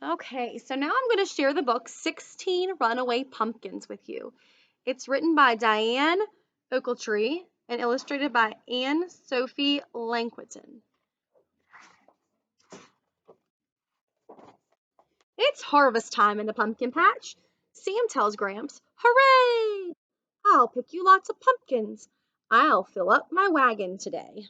Okay, so now I'm going to share the book 16 Runaway Pumpkins with you. It's written by Diane Ochiltree and illustrated by Anne Sophie Langquitton. It's harvest time in the pumpkin patch. Sam tells Gramps, "Hooray! I'll pick you lots of pumpkins. I'll fill up my wagon today."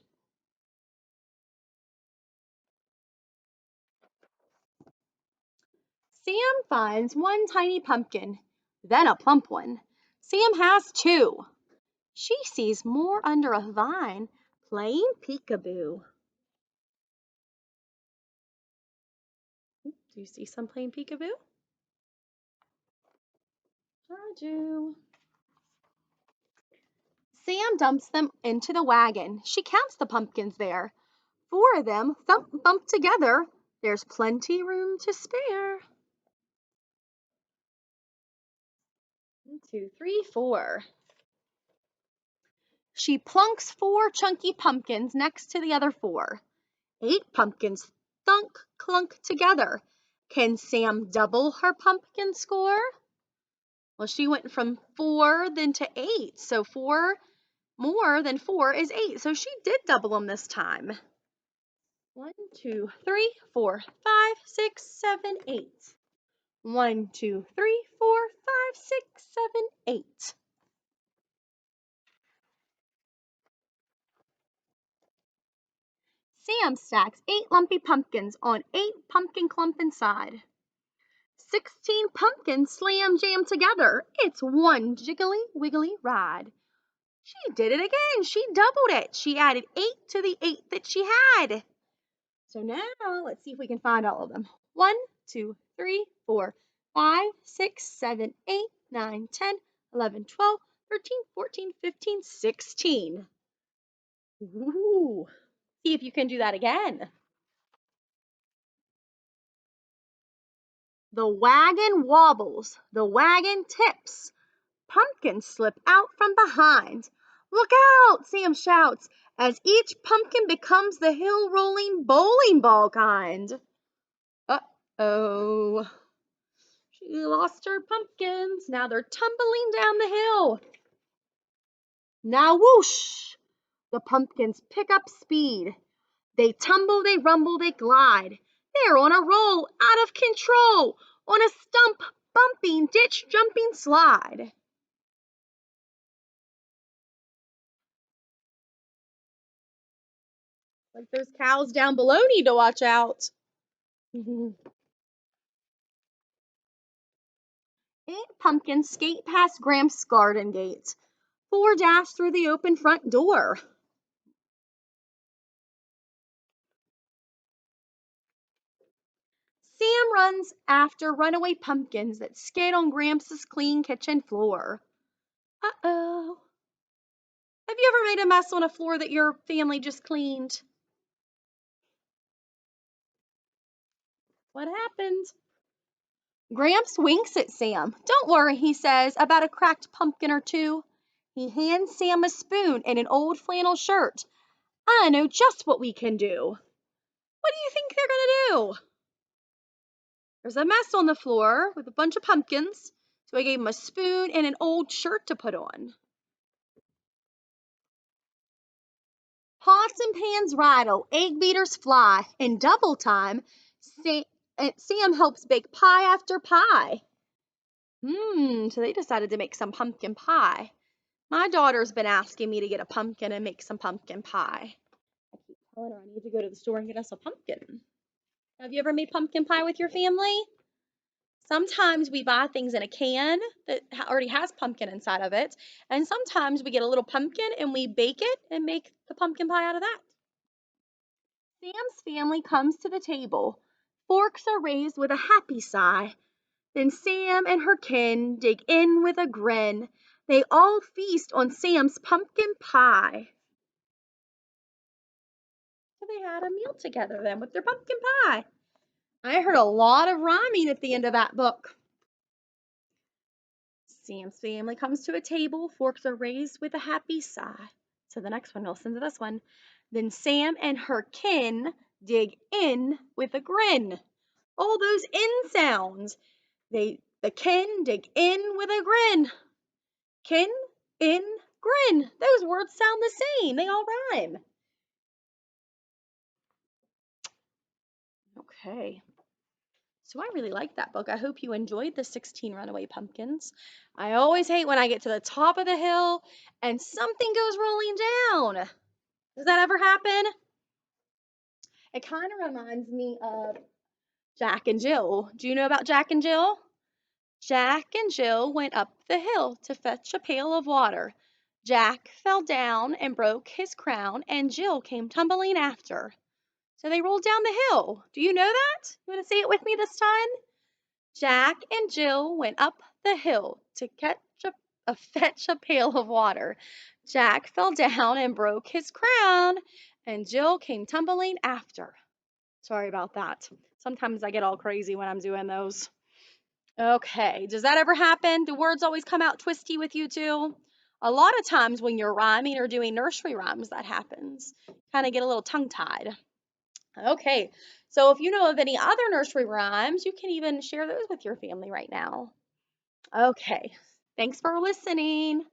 Sam finds one tiny pumpkin, then a plump one. Sam has two. She sees more under a vine playing peekaboo. Do you see some playing peekaboo? I do. Sam dumps them into the wagon. She counts the pumpkins there. 4 of them thump bump together. There's plenty room to spare. 1, 2, 3, 4. She plunks 4 chunky pumpkins next to the other 4. 8 pumpkins thunk clunk together. Can Sam double her pumpkin score? Well, she went from 4 then to 8. So 4 more than 4 is 8. So she did double them this time. 1, 2, 3, 4, 5, 6, 7, 8. 1, 2, 3, 4, 5, 6, 7, 8. Sam stacks 8 lumpy pumpkins on 8 pumpkin clump inside. 16 pumpkins slam jam together. It's one jiggly wiggly ride. She did it again. She doubled it. She added 8 to the 8 that she had. So now let's see if we can find all of them. 1, 2, 3, 4, 5, 6, 7, 8, 9, 10, 11, 12, 13, 14, 15, 16. Ooh. See if you can do that again. The wagon wobbles, the wagon tips. Pumpkins slip out from behind. Look out, Sam shouts, as each pumpkin becomes the hill-rolling bowling ball kind. Uh-oh. She lost her pumpkins. Now they're tumbling down the hill. Now whoosh! The pumpkins pick up speed. They tumble, they rumble, they glide. They're on a roll, out of control, on a stump, bumping, ditch, jumping slide. Like those cows down below need to watch out. 8 pumpkins skate past Gramps' garden gate. 4 dash through the open front door. Sam runs after runaway pumpkins that skid on Gramps' clean kitchen floor. Uh-oh. Have you ever made a mess on a floor that your family just cleaned? What happened? Gramps winks at Sam. "Don't worry," he says, "about a cracked pumpkin or two." He hands Sam a spoon and an old flannel shirt. "I know just what we can do." What do you think they're going to do? There's a mess on the floor with a bunch of pumpkins, so I gave him a spoon and an old shirt to put on. Pots and pans rattle, egg beaters fly. In double time, Sam helps bake pie after pie. So they decided to make some pumpkin pie. My daughter's been asking me to get a pumpkin and make some pumpkin pie. I keep telling her I need to go to the store and get us a pumpkin. Have you ever made pumpkin pie with your family? Sometimes we buy things in a can that already has pumpkin inside of it, and sometimes we get a little pumpkin and we bake it and make the pumpkin pie out of that. Sam's family comes to the table. Forks are raised with a happy sigh. Then Sam and her kin dig in with a grin. They all feast on Sam's pumpkin pie. So they had a meal together then with their pumpkin pie. I heard a lot of rhyming at the end of that book. Sam's family comes to a table. Forks are raised with a happy sigh. So the next one, listen to this one. Then Sam and her kin dig in with a grin. All those in sounds. The kin dig in with a grin. Kin, in, grin. Those words sound the same. They all rhyme. Okay. So I really like that book. I hope you enjoyed the 16 Runaway Pumpkins. I always hate when I get to the top of the hill and something goes rolling down. Does that ever happen? It kind of reminds me of Jack and Jill. Do you know about Jack and Jill? Jack and Jill went up the hill to fetch a pail of water. Jack fell down and broke his crown, and Jill came tumbling after. So they rolled down the hill. Do you know that? You want to say it with me this time? Jack and Jill went up the hill to fetch a pail of water. Jack fell down and broke his crown, and Jill came tumbling after. Sorry about that. Sometimes I get all crazy when I'm doing those. Okay, does that ever happen? Do words always come out twisty with you too? A lot of times when you're rhyming or doing nursery rhymes, that happens. Kind of get a little tongue-tied. Okay, so if you know of any other nursery rhymes, you can even share those with your family right now. Okay, thanks for listening.